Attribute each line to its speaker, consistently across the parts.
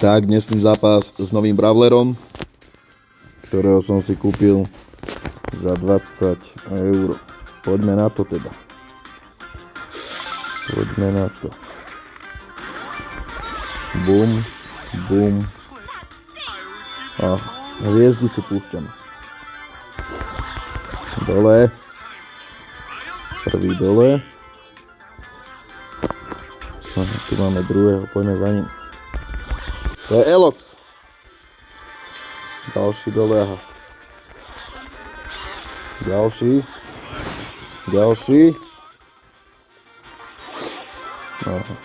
Speaker 1: Tak, dnesný zápas s novým Brawlerom, ktorého som si kúpil za 20 €. Poďme na to teda. Poďme na to. Bum, bum. A hviezdicu púšťam. Dole. Prvý dole. Aha, tu máme druhého, poďme za ním. To je Elox. Ďalší dole, aha. Ďalší. Aha,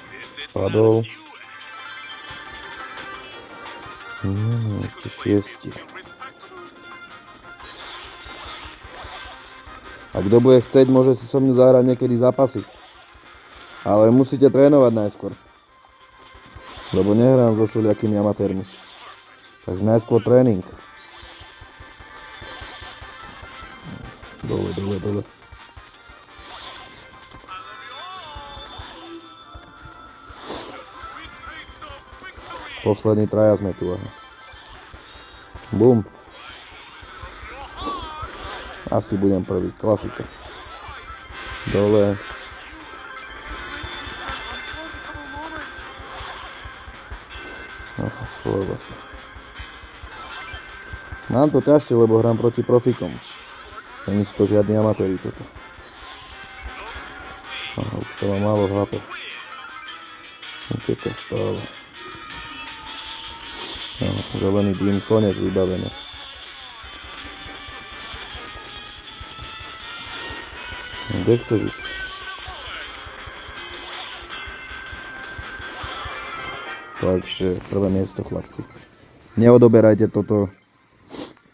Speaker 1: padol. Ešte 6. A kto bude chceť, môže si so mnou zahrať niekedy zápasy. Ale musíte trénovať najskôr. Lebo nehrám so všelijakými amatérmi. Takže najskôr tréning. Dole. Posledný traja sme tu. Aha. Bum. Asi budem prvý. Klasika. Dole. Aha, spojila sa. Mám to ťažšie, lebo hrám proti profikom. Nie sú to žiadni amatéri toto. Aha, už to má málo z HP. Uteká stále. Aha, zelený dým, konec vybavené. Kde chceš ísť? Takže prvé miesto, chlapci. Neodoberajte toto,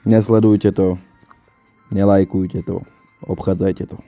Speaker 1: nesledujte to, nelajkujte to, obchádzajte to.